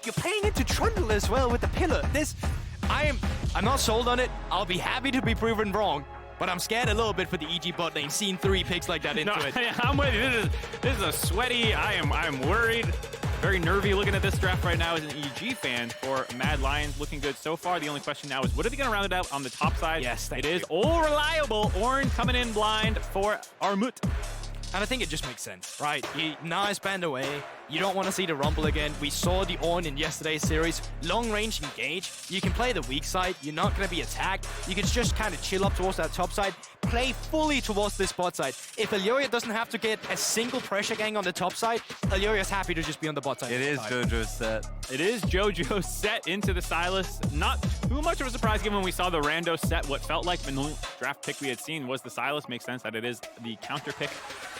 you're playing into Trundle as well with the pillar. I'm not sold on it. I'll be happy to be proven wrong. But I'm scared a little bit for the EG bot lane, seeing 3 picks like that into it. I'm with you. This is a sweaty. I'm worried. Very nervy looking at this draft right now as an EG fan for Mad Lions. Looking good so far. The only question now is, what are they going to round it out on the top side? Yes, it is all reliable. Ornn coming in blind for Armut. And I think it just makes sense, right? Now it's banned away. You don't want to see the Rumble again. We saw the Ornn in yesterday's series. Long range engage. You can play the weak side. You're not going to be attacked. You can just kind of chill up towards that top side. Play fully towards this bot side. If Elyoya doesn't have to get a single pressure gang on the top side, Elyoya's happy to just be on the bot side. It is JoJo's set. It is JoJo's set into the Sylas. Not too much of a surprise given when we saw the rando set. What felt like the only draft pick we had seen was the Sylas. Makes sense that it is the counter pick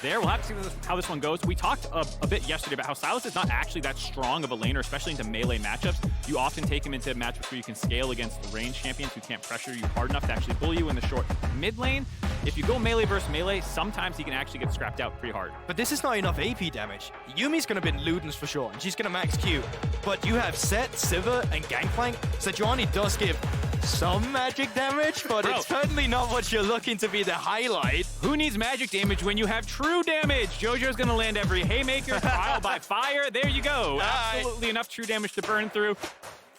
there. We'll have to see how this one goes. We talked a bit yesterday about how Sylas is not actually that strong of a laner, especially into melee matchups. You often take him into matchups where you can scale against range champions who can't pressure you hard enough to actually bully you in the short mid lane. If you go melee versus melee, sometimes he can actually get scrapped out pretty hard. But this is not enough AP damage. Yumi's going to bin Ludens for sure, and she's going to max Q. But you have Set, Sivir, and Gangplank. Sejuani does give some magic damage, but it's certainly not what you're looking to be the highlight. Who needs magic damage when you have true damage? JoJo's going to land every haymaker, trial by fire. There you go. Absolutely enough true damage to burn through.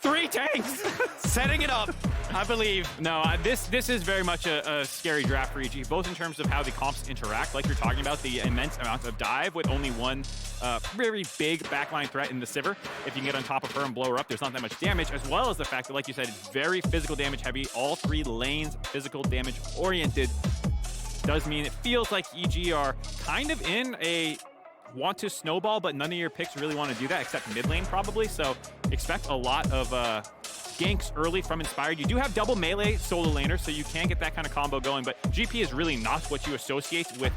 3 tanks! Setting it up, I believe. No, this is very much a scary draft for EG, both in terms of how the comps interact, like you're talking about, the immense amount of dive with only one very big backline threat in the Sivir. If you can get on top of her and blow her up, there's not that much damage, as well as the fact that, like you said, it's very physical damage heavy. All 3 lanes physical damage oriented. Does mean it feels like EG are kind of in a want to snowball, but none of your picks really want to do that, except mid lane probably. So expect a lot of ganks early from Inspired. You do have double melee solo laner, so you can get that kind of combo going, but GP is really not what you associate with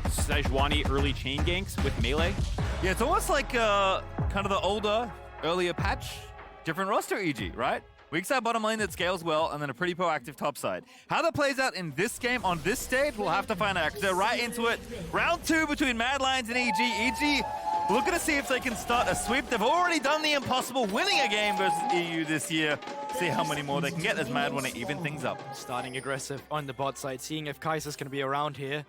Sejuani early chain ganks with melee. Yeah, it's almost like kind of the older, earlier patch, different roster EG, right? Weak side bottom lane that scales well, and then a pretty proactive top side. How that plays out in this game on this stage, we'll have to find out, because they're right into it. Round 2 between Mad Lions and EG. EG looking to see if they can start a sweep. They've already done the impossible, winning a game versus EU this year. See how many more they can get as Mad want to even things up. Starting aggressive on the bot side, seeing if Kaiser's going to be around here.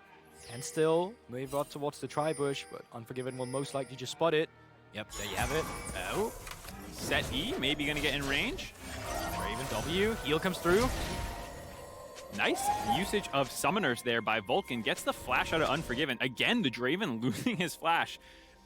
And still move up towards the tri-bush, but Unforgiven will most likely just spot it. Yep, there you have it. Oh, set E, maybe going to get in range. Draven W, heal comes through. Nice usage of summoners there by Vulcan. Gets the flash out of Unforgiven. Again, the Draven losing his flash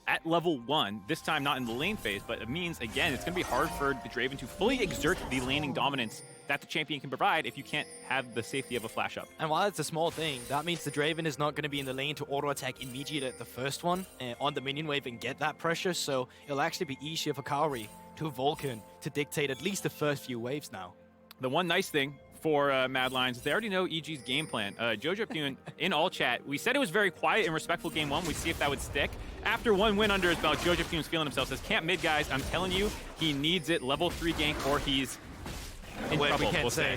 at level 1. This time not in the lane phase, but it means, again, it's going to be hard for the Draven to fully exert the laning dominance that the champion can provide if you can't have the safety of a flash up. And while it's a small thing, that means the Draven is not going to be in the lane to auto-attack immediately at the first one on the minion wave and get that pressure, so it'll actually be easier for Kaori to Vulcan to dictate at least the first few waves now. The one nice thing for Mad Lions, they already know EG's game plan. Jojo Pune in all chat, we said it was very quiet and respectful game 1. We'd see if that would stick. After 1 win under his belt, Jojo Pune's feeling himself. Says, camp mid, guys. I'm telling you, he needs it. Level 3 gank or he's in trouble, we can't say.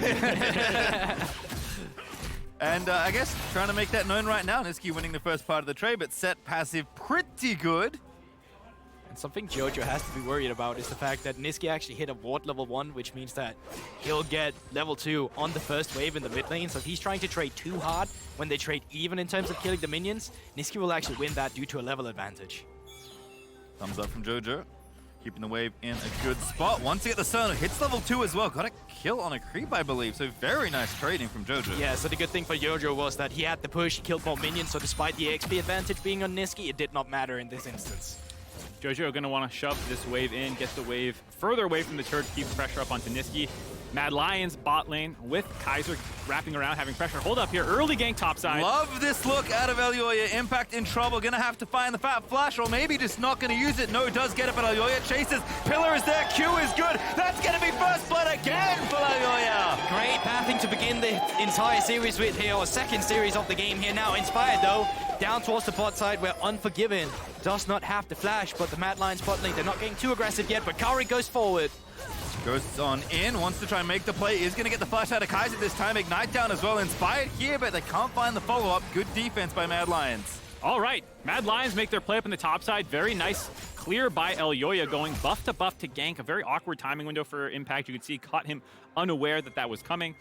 And I guess trying to make that known right now. Niski winning the first part of the trade, but set passive pretty good. And something Jojo has to be worried about is the fact that Niski actually hit a ward level 1, which means that he'll get level 2 on the first wave in the mid lane. So if he's trying to trade too hard when they trade even in terms of killing the minions, Niski will actually win that due to a level advantage. Thumbs up from Jojo. Keeping the wave in a good spot. Once you get the Sono, hits level 2 as well. Got a kill on a creep, I believe. So very nice trading from Jojo. Yeah, so the good thing for Jojo was that he had the push, he killed more minions, so despite the XP advantage being on Niski, it did not matter in this instance. Jojo going to want to shove this wave in, get the wave further away from the turret, keep pressure up onto Niski. Mad Lions bot lane with Kaiser wrapping around, having pressure. Hold up here, early gank topside. Love this look out of Elyoya. Impact in trouble, gonna have to find the fat flash, or maybe just not gonna use it. No, does get it, but Elyoya chases. Pillar is there, Q is good. That's gonna be first blood again for Elyoya. Great pathing to begin the entire series with here, or second series of the game here now. Inspired though, down towards the bot side where Unforgiven does not have the flash, but the Mad Lions bot lane, they're not getting too aggressive yet, but Kaori goes forward. Ghosts on in, wants to try and make the play, is going to get the flash out of Kaiser this time. Ignite down as well, Inspired here, but they can't find the follow-up. Good defense by Mad Lions. All right, Mad Lions make their play up in the top side. Very nice clear by Elyoya, going buff to gank. A very awkward timing window for Impact. You could see caught him unaware that that was coming.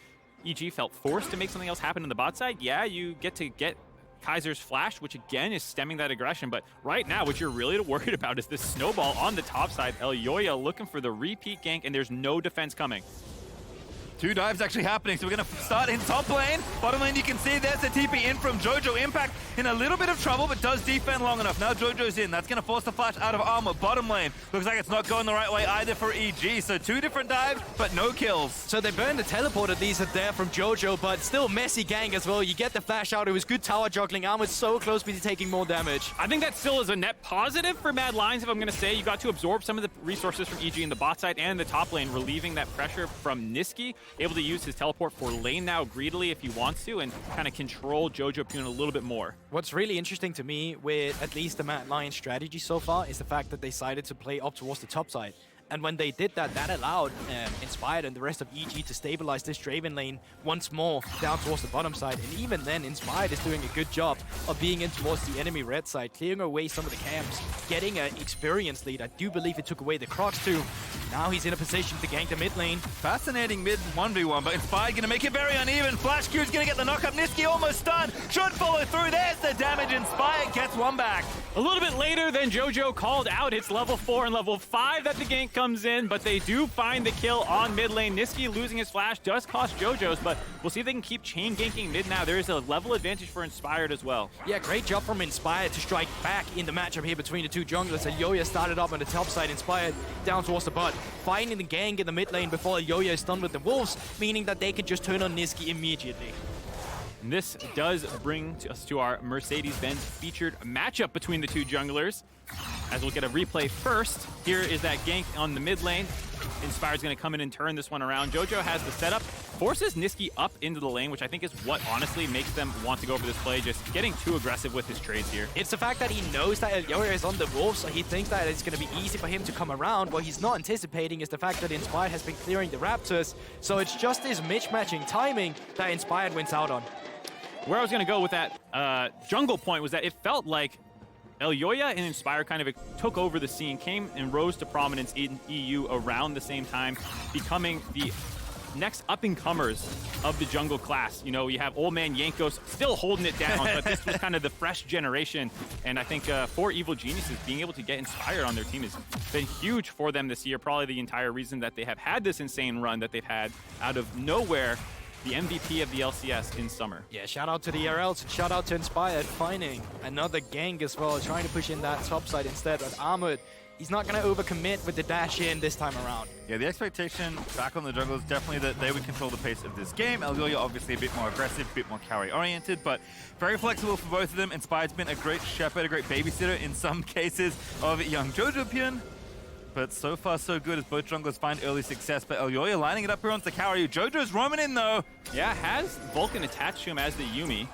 EG felt forced to make something else happen on the bot side. Yeah, you get Kaiser's flash, which again is stemming that aggression. But right now, what you're really worried about is this snowball on the top side. Elyoya looking for the repeat gank, and there's no defense coming. 2 dives actually happening, so we're going to start in top lane. Bottom lane, you can see there's the TP in from Jojo. Impact in a little bit of trouble, but does defend long enough. Now Jojo's in. That's going to force the flash out of armor. Bottom lane, looks like it's not going the right way either for EG. So 2 different dives, but no kills. So they burned the teleport at least there from Jojo, but still messy gank as well. You get the flash out. It was good tower juggling. Armor's so close to taking more damage. I think that still is a net positive for Mad Lions, if I'm going to say. You got to absorb some of the resources from EG in the bot side and the top lane, relieving that pressure from Niski. Able to use his teleport for lane now greedily if he wants to, and kind of control Jojo Pune a little bit more. What's really interesting to me with at least the Mad Lions strategy so far is the fact that they decided to play up towards the top side. And when they did that, that allowed Inspired and the rest of EG to stabilize this Draven lane once more down towards the bottom side. And even then, Inspired is doing a good job of being in towards the enemy red side, clearing away some of the camps, getting an experience lead. I do believe it took away the Crocs too. Now he's in a position to gank the mid lane. Fascinating mid 1v1, but Inspired going to make it very uneven. Flash Q's going to get the knock up. Niski almost stunned. Should follow through. There's the damage. Inspired gets one back. A little bit later than Jojo called out. It's level 4 and level 5 that the gank comes in, but they do find the kill on mid lane. Niski losing his flash does cost Jojo's, but we'll see if they can keep chain ganking mid now. There is a level advantage for Inspired as well. Yeah, great job from Inspired to strike back in the matchup here between the 2 junglers. Elyoya started up on the top side, Inspired down towards the bot, finding the gank in the mid lane before Elyoya is done with the wolves, meaning that they can just turn on Niski immediately. And this does bring us to our Mercedes-Benz featured matchup between the 2 junglers. As we'll get a replay first, here is that gank on the mid lane. Inspired's going to come in and turn this one around. Jojo has the setup, forces Niski up into the lane, which I think is what honestly makes them want to go for this play, just getting too aggressive with his trades here. It's the fact that he knows that Elyoya is on the wolves, so he thinks that it's going to be easy for him to come around. What he's not anticipating is the fact that Inspired has been clearing the Raptors, so it's just this mismatching timing that Inspired wins out on. Where I was going to go with that jungle point was that it felt like Elyoya and Inspire kind of took over the scene, came and rose to prominence in EU around the same time, becoming the next up-and-comers of the jungle class. You know, you have old man Yankos still holding it down, but this was kind of the fresh generation. And I think for Evil Geniuses, being able to get Inspired on their team has been huge for them this year. Probably the entire reason that they have had this insane run that they've had out of nowhere. The MVP of the LCS in summer. Yeah, shout out to the RLs and shout out to Inspired finding another gank as well, trying to push in that top side instead. But Armored, he's not going to overcommit with the dash in this time around. Yeah, the expectation back on the jungle is definitely that they would control the pace of this game. Elyoya obviously a bit more aggressive, a bit more carry-oriented, but very flexible for both of them. Inspired's been a great shepherd, a great babysitter in some cases of young Jojo Pune. But so far, so good as both junglers find early success. But Elyoya lining it up here onto carry. Jojo's roaming in, though. Yeah, has Vulcan attached to him as the Yuumi.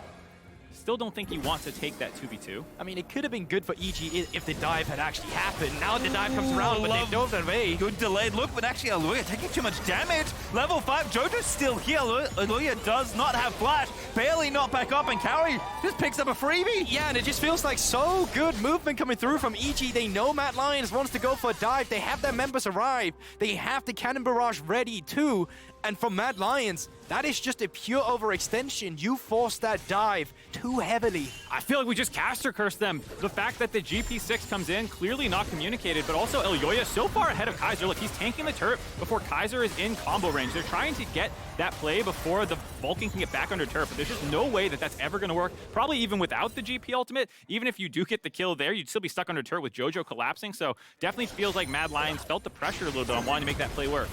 Still don't think he wants to take that 2v2. I mean, it could have been good for EG if the dive had actually happened. Now the dive comes around, but they dove it away. Good delayed look, but actually Elyoya taking too much damage. Level 5, Jojo's still here. Elyoya does not have flash. Barely not back up, and carry just picks up a freebie. Yeah, and it just feels like so good movement coming through from EG. They know Mad Lions wants to go for a dive. They have their members arrive. They have the Cannon Barrage ready too. And for Mad Lions, that is just a pure overextension. You forced that dive too heavily. I feel like we just caster cursed them. The fact that the GP6 comes in, clearly not communicated, but also Elyoya so far ahead of Kaiser. Look, he's tanking the turret before Kaiser is in combo range. They're trying to get that play before the Vulcan can get back under turret, but there's just no way that that's ever going to work. Probably even without the GP ultimate, even if you do get the kill there, you'd still be stuck under turret with Jojo collapsing. So definitely feels like Mad Lions felt the pressure a little bit on wanting to make that play work.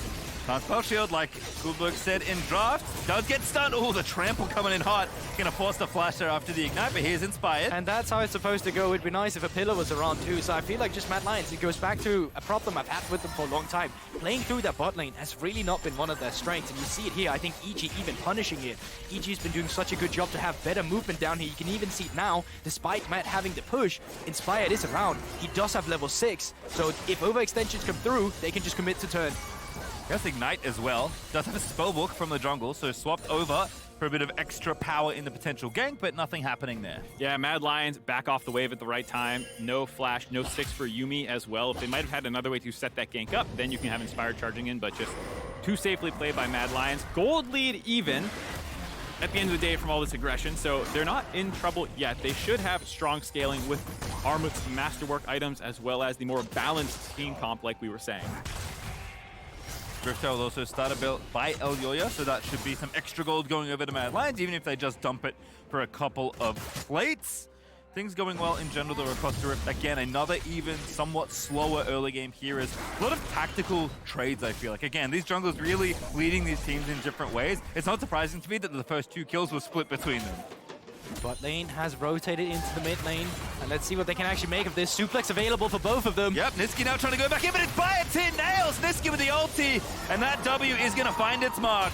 Spell shield, like Kuhlberg said in draft, does get stunned. Oh, the trample coming in hot. Gonna force the flash there after the ignite, but here's Inspired. And that's how it's supposed to go. It'd be nice if a pillar was around too. So I feel like just Mad Lions, it goes back to a problem I've had with them for a long time. Playing through that bot lane has really not been one of their strengths. And you see it here. I think EG even punishing it. EG's been doing such a good job to have better movement down here. You can even see it now, despite Matt having the push, Inspired is around. He does have level 6. So if overextensions come through, they can just commit to turn. He has Ignite as well. Does have a spellbook from the jungle, so swapped over for a bit of extra power in the potential gank, but nothing happening there. Yeah, Mad Lions back off the wave at the right time. No flash, no 6 for Yuumi as well. If they might have had another way to set that gank up, then you can have Inspired charging in, but just too safely played by Mad Lions. Gold lead even at the end of the day from all this aggression, so they're not in trouble yet. They should have strong scaling with Armut's masterwork items as well as the more balanced team comp like we were saying. Drifter will also start a build by Elyoya, so that should be some extra gold going over to Mad Lions, even if they just dump it for a couple of plates. Things going well in general though across the Rift. Again, another even somewhat slower early game here is a lot of tactical trades, I feel like. Again, these junglers really leading these teams in different ways. It's not surprising to me that the first 2 kills were split between them. Bot lane has rotated into the mid lane, and let's see what they can actually make of this. Suplex available for both of them. Yep, Niski now trying to go back in, but it's by a 10 nails. Niski with the ulti, and that W is going to find its mark.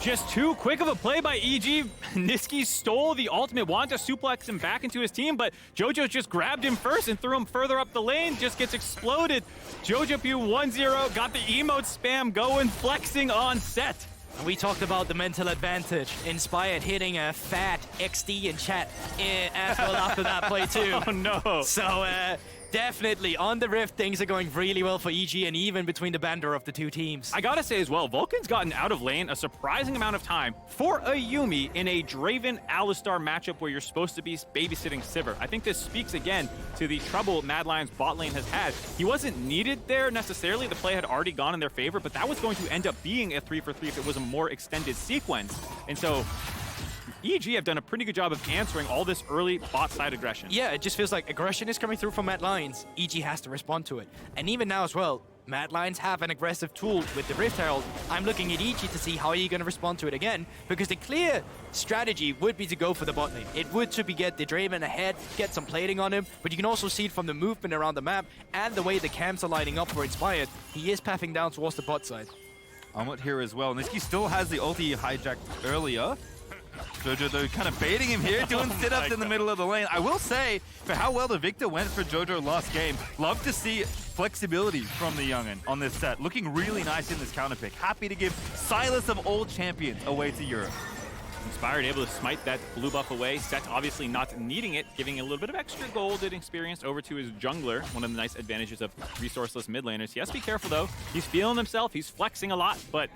Just too quick of a play by EG. Niski stole the ultimate, wanted to suplex him back into his team, but Jojo just grabbed him first and threw him further up the lane, just gets exploded. Jojo Pew 1-0, got the emote spam going, flexing on set. And we talked about the mental advantage. Inspired hitting a fat XD in chat as well after that play too. Oh no. So definitely on the Rift, things are going really well for EG and even between the banter of the two teams. I gotta say as well, Vulcan's gotten out of lane a surprising amount of time for a Yuumi in a Draven-Alistar matchup where you're supposed to be babysitting Sivir. I think this speaks again to the trouble Mad Lions bot lane has had. He wasn't needed there necessarily. The play had already gone in their favor, but that was going to end up being a 3-for-3 if it was a more extended sequence. And so EG have done a pretty good job of answering all this early bot side aggression. Yeah, it just feels like aggression is coming through from Mad Lions. EG has to respond to it. And even now as well, Mad Lions have an aggressive tool with the Rift Herald. I'm looking at EG to see how are you going to respond to it again, because the clear strategy would be to go for the bot lane. It would to be get the Draven ahead, get some plating on him, but you can also see it from the movement around the map and the way the camps are lining up for Inspired. He is pathing down towards the bot side. Armut here as well. Niski still has the ulti hijacked earlier. Jojo, though, kind of baiting him here, doing sit-ups in the middle of the lane. I will say, for how well the Victor went for Jojo last game, love to see flexibility from the young'un on this set. Looking really nice in this counter pick. Happy to give Silas of all champions away to Europe. Inspired able to smite that blue buff away. Set obviously not needing it, giving a little bit of extra gold and experience over to his jungler. One of the nice advantages of resourceless mid laners. He has to be careful though. He's feeling himself, he's flexing a lot, but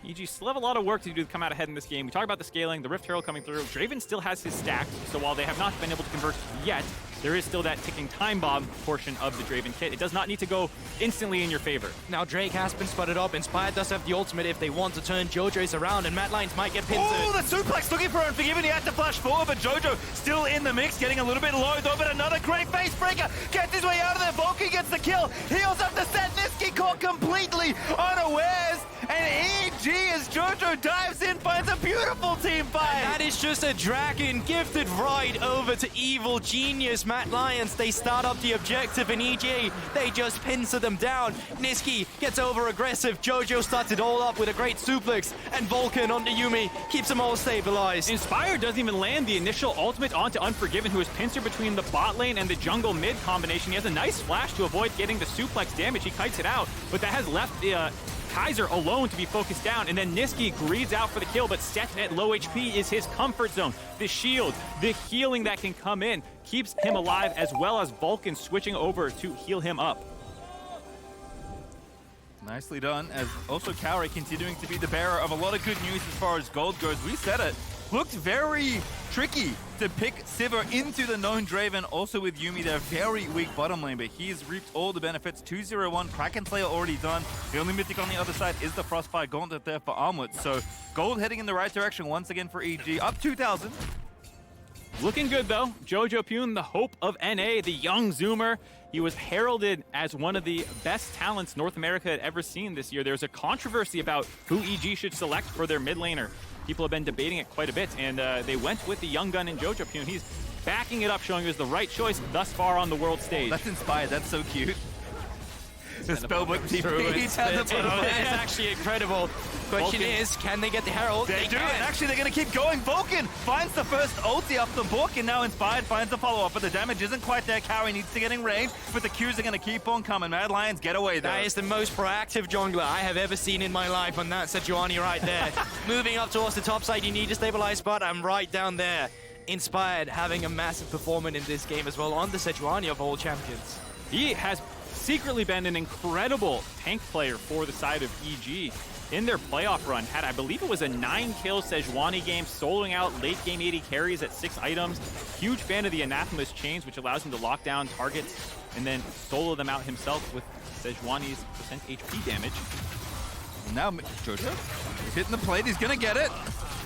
EG still have a lot of work to do to come out ahead in this game. We talk about the scaling, the Rift Herald coming through. Draven still has his stack, so while they have not been able to convert yet, there is still that ticking time bomb portion of the Draven kit. It does not need to go instantly in your favor. Now Drake has been spotted up. Inspired does have the ultimate if they want to turn Jojo's around, and Mad Lions might get pinned. Oh, the suplex looking for Unforgiven. He had to flash forward, but Jojo still in the mix, getting a little bit low though, but another great face breaker. Gets his way out of there. Vulcan gets the kill. Heals up the set. Niski caught completely unawares. And EG as Jojo dives in, finds a beautiful team fight. And that is just a dragon gifted right over to Evil Genius. Mad Lions, they start up the objective, and EG, they just pincer them down. Niski gets over aggressive. Jojo starts it all up with a great suplex, and Vulcan onto Yuumi keeps them all stabilized. Inspired doesn't even land the initial ultimate onto Unforgiven, who is pincered between the bot lane and the jungle mid combination. He has a nice flash to avoid getting the suplex damage. He kites it out, but that has left the Kaiser alone to be focused down, and then Niski greeds out for the kill, but Seth at low HP is his comfort zone. The shield, the healing that can come in, keeps him alive, as well as Vulcan switching over to heal him up. Nicely done, as also Kaori continuing to be the bearer of a lot of good news as far as gold goes. We said it. Looked very tricky to pick Sivir into the known Draven. Also with Yuumi, they're very weak bottom lane, but he's reaped all the benefits. 2-0-1, Kraken Slayer already done. The only mythic on the other side is the Frostfire Gauntlet there for Armut. So gold heading in the right direction once again for EG, up 2,000. Looking good though. Jojo Pune, the hope of NA, the young Zoomer. He was heralded as one of the best talents North America had ever seen this year. There's a controversy about who EG should select for their mid laner. People have been debating it quite a bit, and they went with the young gun in Jojo Pune. He's backing it up, showing us the right choice thus far on the world stage. That's Inspired. That's so cute. The spellbook TP down the bottom. That is actually incredible. Question is, can they get the Herald? They do, can. and actually they're going to keep going. Vulcan finds the first ulti off the book, and now Inspired finds the follow-up, but the damage isn't quite there. Carry needs to get in range, but the Qs are going to keep on coming. Mad Lions get away there. That is the most proactive jungler I have ever seen in my life on that Sejuani right there. Moving up towards the top side, you need a stabilized spot. I'm right down there. Inspired having a massive performance in this game as well on the Sejuani of all champions. He has secretly been an incredible tank player for the side of EG. In their playoff run, had, I believe it was a 9-kill Sejuani game, soloing out late game 80 carries at 6 items. Huge fan of the Anathema's chains, which allows him to lock down targets and then solo them out himself with Sejuani's % HP damage. Now Jojo is hitting the plate, he's gonna get it.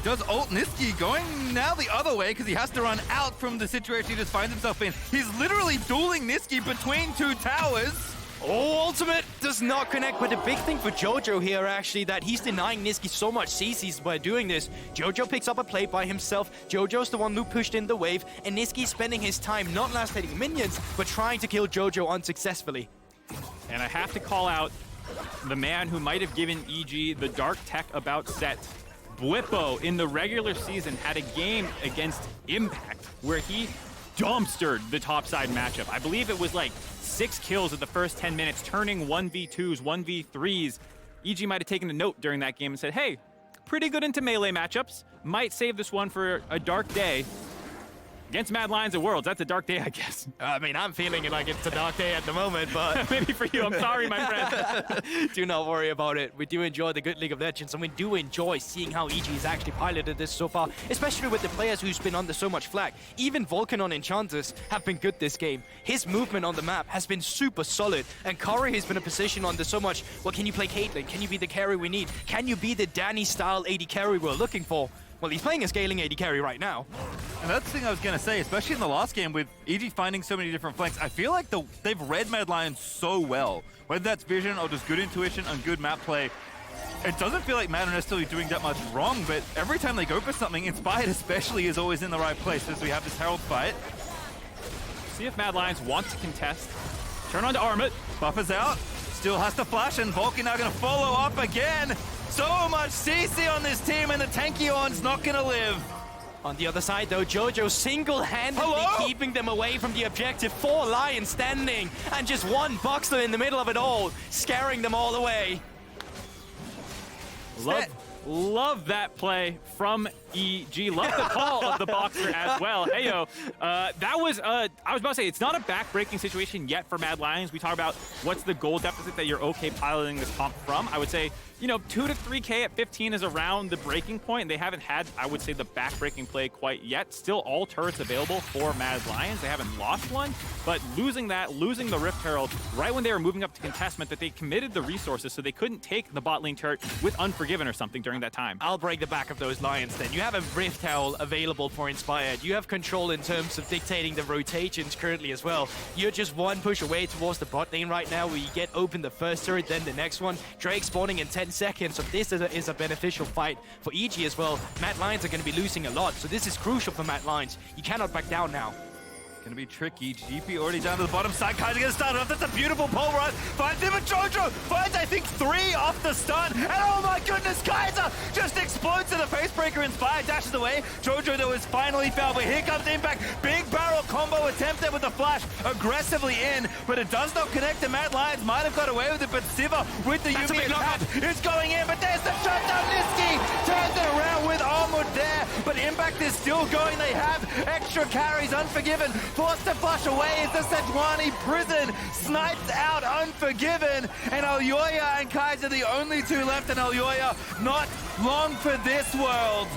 Does ult Niski going now the other way because he has to run out from the situation he just finds himself in. He's literally dueling Niski between 2 towers. Oh, ultimate does not connect, but the big thing for Jojo here actually that he's denying Niski so much CCs by doing this. Jojo picks up a play by himself. Jojo's the one who pushed in the wave, and Niski's spending his time not last hitting minions, but trying to kill Jojo unsuccessfully. And I have to call out the man who might have given EG the dark tech about set. Bwipo in the regular season had a game against Impact where he dumpstered the topside matchup. I believe it was like 6 kills in the first 10 minutes, turning 1v2s, 1v3s. EG might have taken a note during that game and said, hey, pretty good into melee matchups. Might save this one for a dark day. Against Mad Lions and Worlds, that's a dark day, I guess. I mean, I'm feeling it like it's a dark day at the moment, but... Maybe for you, I'm sorry, my friend. Do not worry about it. We do enjoy the good League of Legends, and we do enjoy seeing how EG has actually piloted this so far, especially with the players who's been under so much flack. Even Vulcan on Enchantress have been good this game. His movement on the map has been super solid, and Kari has been a position under so much, well, can you play Caitlyn? Can you be the carry we need? Can you be the Danny-style AD carry we're looking for? Well, he's playing a scaling AD carry right now. And that's the thing I was going to say, especially in the last game with EG finding so many different flanks. I feel like they've read Mad Lions so well. Whether that's vision or just good intuition and good map play, it doesn't feel like Mad are necessarily doing that much wrong, but every time they go for something, Inspired especially is always in the right place as we have this Herald fight. See if Mad Lions want to contest. Turn on to Armut. Buffer's out, still has to flash, and Vulcan now going to follow up again. So much CC on this team, and the Tankiorn's not going to live. On the other side, though, Jojo single-handedly keeping them away from the objective. 4 Lions standing, and just 1 Boxer in the middle of it all, scaring them all away. Love that play from EG. Love the call of the Boxer as well. Heyo, that was, I was about to say, it's not a back-breaking situation yet for Mad Lions. We talk about what's the goal deficit that you're okay piloting this comp from. I would say, you know, 2 to 3K at 15 is around the breaking point. They haven't had, I would say, the back-breaking play quite yet. Still all turrets available for Mad Lions. They haven't lost one, but losing the Rift Herald right when they were moving up to contest meant that they committed the resources so they couldn't take the bot lane turret with Unforgiven or something during that time. I'll break the back of those Lions then. You have a Rift Herald available for Inspired. You have control in terms of dictating the rotations currently as well. You're just 1 push away towards the bot lane right now where you get open the first turret, then the next one. Drake spawning in 10 seconds, so this is a beneficial fight for EG as well. Mad Lions are going to be losing a lot, so this is crucial for Mad Lions. You cannot back down now. Gonna be tricky. GP already down to the bottom side. Kaiser gonna start it off. That's a beautiful pole run. Finds him, and Jojo finds, I think, 3 off the stun. And oh my goodness, Kaiser just explodes to the facebreaker. Inspired dashes away. Jojo, though, is finally fouled. But here comes Impact. Big barrel combo attempted with the flash aggressively in, but it does not connect. The Mad Lions might have got away with it, but Siva with the UV attack is going in. But there's the shutdown. Niski turns it around with Armut there, but Impact is still going. They have extra carries. Unforgiven forced to flush away as the Sejuani prison snipes out Unforgiven, and Alyoya and Kaiser the only 2 left, and Alyoya not long for this world.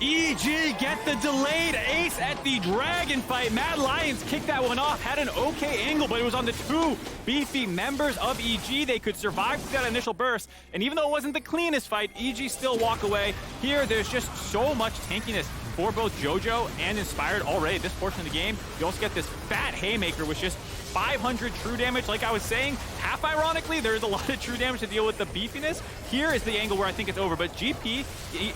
EG get the delayed ace at the Dragon fight. Mad Lions kicked that one off, had an okay angle, but it was on the 2 beefy members of EG. They could survive through that initial burst, and even though it wasn't the cleanest fight, EG still walk away. Here, there's just so much tankiness for both JoJo and Inspired already this portion of the game. You also get this fat haymaker with just 500 true damage. Like I was saying, half ironically, there's a lot of true damage to deal with the beefiness. Here is the angle where I think it's over, but GP,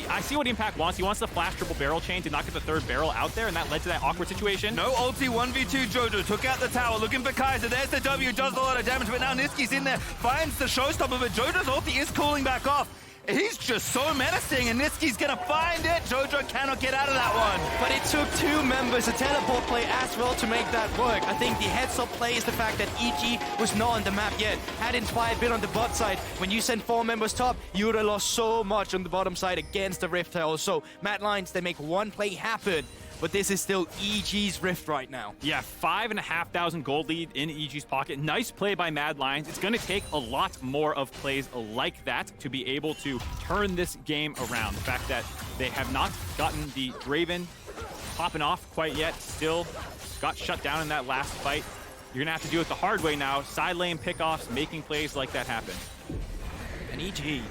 I see what Impact wants. He wants the flash triple barrel chain to not get the third barrel out there, and that led to that awkward situation. No ulti, 1v2 JoJo, took out the tower, looking for Kaiser. There's the W, does a lot of damage, but now Niski's in there, finds the showstopper, but JoJo's ulti is cooling back off. He's just so menacing, and Niski's gonna find it. JoJo cannot get out of that one. But it took 2 members, a teleport play as well, to make that work. I think the heads-up play is the fact that EG was not on the map yet. Had Inspired been on the bot side, when you send 4 members top, you would have lost so much on the bottom side against the Rift Herald. So Mad Lions, they make one play happen, but this is still EG's Rift right now. Yeah, 5,500 gold lead in EG's pocket. Nice play by Mad Lions. It's going to take a lot more of plays like that to be able to turn this game around. The fact that they have not gotten the Draven popping off quite yet, still got shut down in that last fight. You're going to have to do it the hard way now. Side lane pickoffs, making plays like that happen. And EG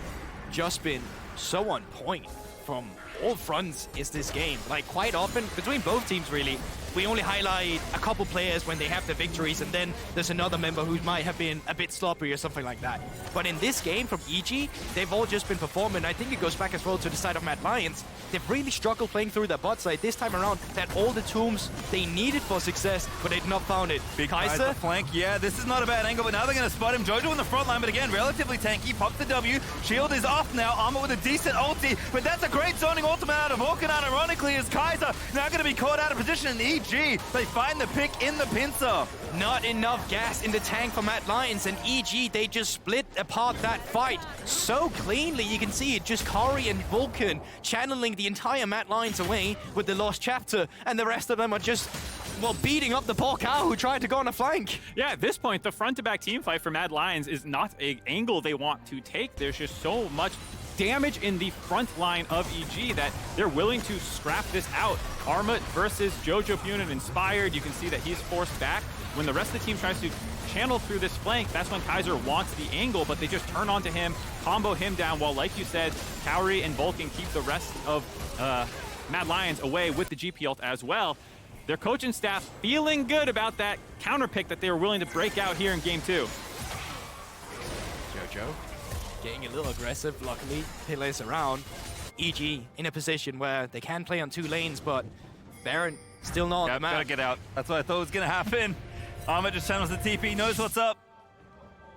just been so on point from all fronts is this game. Like, quite often, between both teams really, we only highlight a couple players when they have the victories, and then there's another member who might have been a bit sloppy or something like that. But in this game from EG, they've all just been performing. I think it goes back as well to the side of Mad Lions. They've really struggled playing through their bot side this time around. They had all the tombs they needed for success, but they'd not found it. Big Kaiser flank, yeah, this is not a bad angle, but now they're gonna spot him. JoJo in the front line, but again, relatively tanky. Pops the W, shield is off now. Armor with a decent ulti, but that's a great zoning ultimate out of Orcanon, ironically, as Kaiser now gonna be caught out of position in EG. They find the pick in the pincer. Not enough gas in the tank for Mad Lions, and EG, they just split apart that fight so cleanly. You can see it, just Kari and Vulcan channeling the entire Mad Lions away with the Lost Chapter, and the rest of them are just, well, beating up the poor cow who tried to go on a flank. Yeah, at this point, the front-to-back team fight for Mad Lions is not an angle they want to take. There's just so much damage in the front line of EG that they're willing to scrap this out. Armut versus JoJo Pune and Inspired. You can see that he's forced back. When the rest of the team tries to channel through this flank, that's when Kaiser wants the angle, but they just turn onto him, combo him down, while, like you said, Kauri and Vulcan keep the rest of Mad Lions away with the GP ult as well. Their coaching staff feeling good about that counter pick that they were willing to break out here in game 2. JoJo getting a little aggressive, luckily, Pillars around. EG in a position where they can play on 2 lanes, but Baron still not on the map. Gotta get out. That's what I thought was gonna happen. Armut just channels the TP, knows what's up.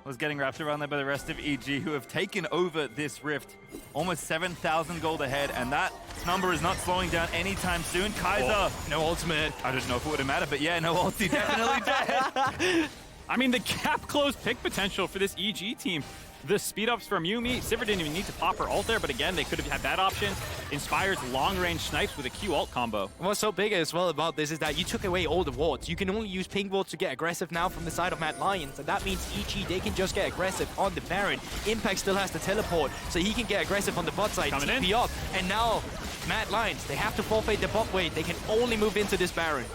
Was getting wrapped around there by the rest of EG, who have taken over this Rift. Almost 7,000 gold ahead, and that number is not slowing down anytime soon. Kaiser, no ultimate. I don't know if it would have mattered, but yeah, no ulti, definitely dead. I mean, the gap close pick potential for this EG team. The speed ups from Yuumi, Sivir didn't even need to pop her ult there, but again, they could have had that option. Inspired's long-range snipes with a Q ult combo. What's so big as well about this is that you took away all the wards. You can only use ping wards to get aggressive now from the side of Mad Lions, and that means EG, they can just get aggressive on the Baron. Impact still has to teleport, so he can get aggressive on the bot side, TP up, and now Mad Lions, they have to forfeit the bot wave. They can only move into this Baron.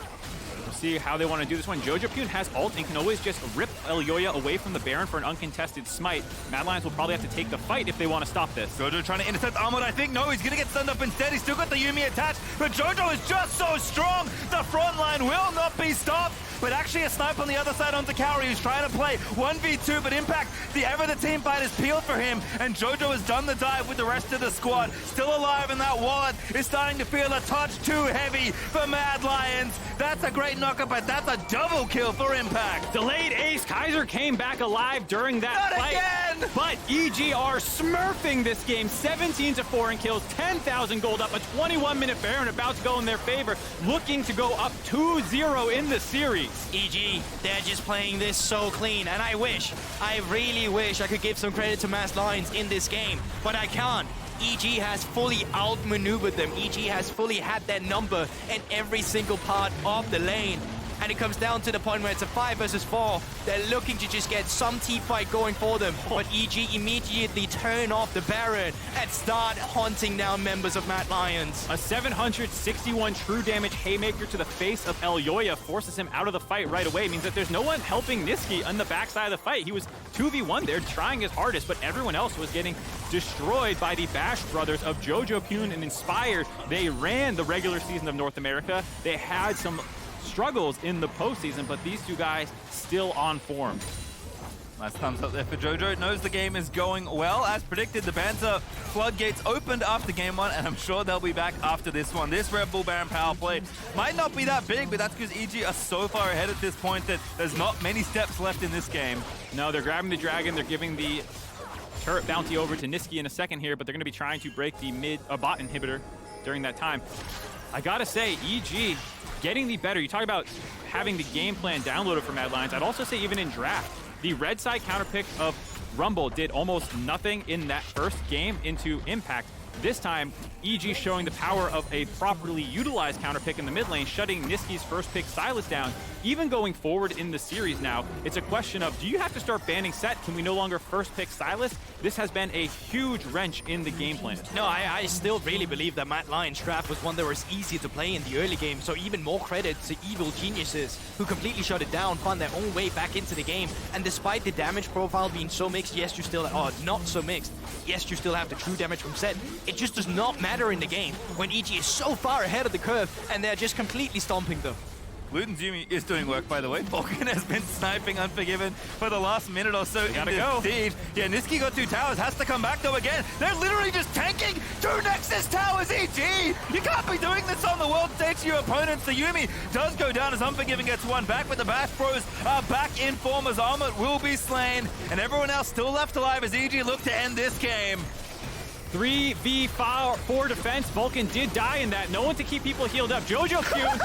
See how they want to do this one. JoJo Pune has ult and can always just rip Elyoya away from the Baron for an uncontested smite. Mad Lions will probably have to take the fight if they want to stop this. JoJo trying to intercept Armut, I think. No, he's going to get stunned up instead. He's still got the Yuumi attached, but JoJo is just so strong. The front line will not be stopped. But actually a snipe on the other side onto Kauri, who's trying to play 1v2, but Impact, the ever the team fight is peeled for him, and JoJo has done the dive with the rest of the squad. Still alive, and that wallet is starting to feel a touch too heavy for Mad Lions. That's a great knockup, but that's a double kill for Impact. Delayed ace. Kaiser came back alive during that fight. Again! But EG are smurfing this game. 17-4 in kills, 10,000 gold up, a 21-minute Baron about to go in their favor, looking to go up 2-0 in the series. EG, they're just playing this so clean, and I really wish I could give some credit to Mad Lions in this game, but I can't. EG has fully outmaneuvered them. EG has fully had their number in every single part of the lane. and it comes down to the point where it's a 5 versus 4. They're looking to just get some team fight going for them, but EG immediately turn off the Baron and start hunting down members of Mad Lions. A 761 true damage haymaker to the face of Elyoya forces him out of the fight right away. It means that there's no one helping Niski on the backside of the fight. He was 2v1 there, trying his hardest, but everyone else was getting destroyed by the Bash brothers of Jojo Pune and Inspired. They ran the regular season of North America. They had some struggles in the postseason, but these two guys still on form. Nice thumbs up there for Jojo. Knows the game is going well. As predicted, the Banter floodgates opened after game 1, and I'm sure they'll be back after this one. This Red Bull Baron power play might not be that big, but that's because EG are so far ahead at this point that there's not many steps left in this game. No, they're grabbing the Dragon. They're giving the turret bounty over to Niski in a second here, but they're going to be trying to break the bot inhibitor during that time. I gotta say, EG getting the better. You talk about having the game plan downloaded for Mad Lions. I'd also say even in draft, the red side counterpick of Rumble did almost nothing in that first game into Impact. This time, EG showing the power of a properly utilized counterpick in the mid lane, shutting Niski's first pick Silas down. Even going forward in the series now, it's a question of, do you have to start banning Set? Can we no longer first pick Silas? This has been a huge wrench in the game plan. No, I still really believe that Mad Lions draft was one that was easy to play in the early game, so even more credit to Evil Geniuses, who completely shut it down, found their own way back into the game, and despite the damage profile being so mixed, yes, you still, not so mixed, yes, you still have the true damage from Set, it just does not matter in the game when EG is so far ahead of the curve, and they're just completely stomping them. Luden's Yumi is doing work, by the way. Falcon has been sniping Unforgiven for the last minute or so in this siege. Yeah, Niski got 2 towers, has to come back though again. They're literally just tanking 2 Nexus towers, EG! You can't be doing this on the world stage to your opponents. The Yumi does go down as Unforgiven gets 1 back, but the Bash Bros are back in form as Armut will be slain, and everyone else still left alive as EG look to end this game. 3v4 defense. Vulcan did die in that. No one to keep people healed up. Jojo Pune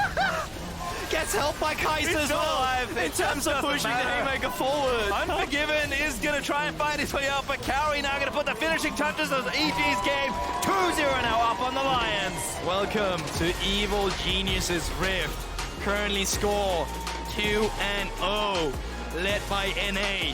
gets helped by Kaiser as well in terms of pushing the haymaker forward. Unforgiven is going to try and find his way out, but Cowrie now going to put the finishing touches of EG's game. 2-0 now up on the Lions. Welcome to Evil Geniuses Rift. Currently score 2-0, led by NA.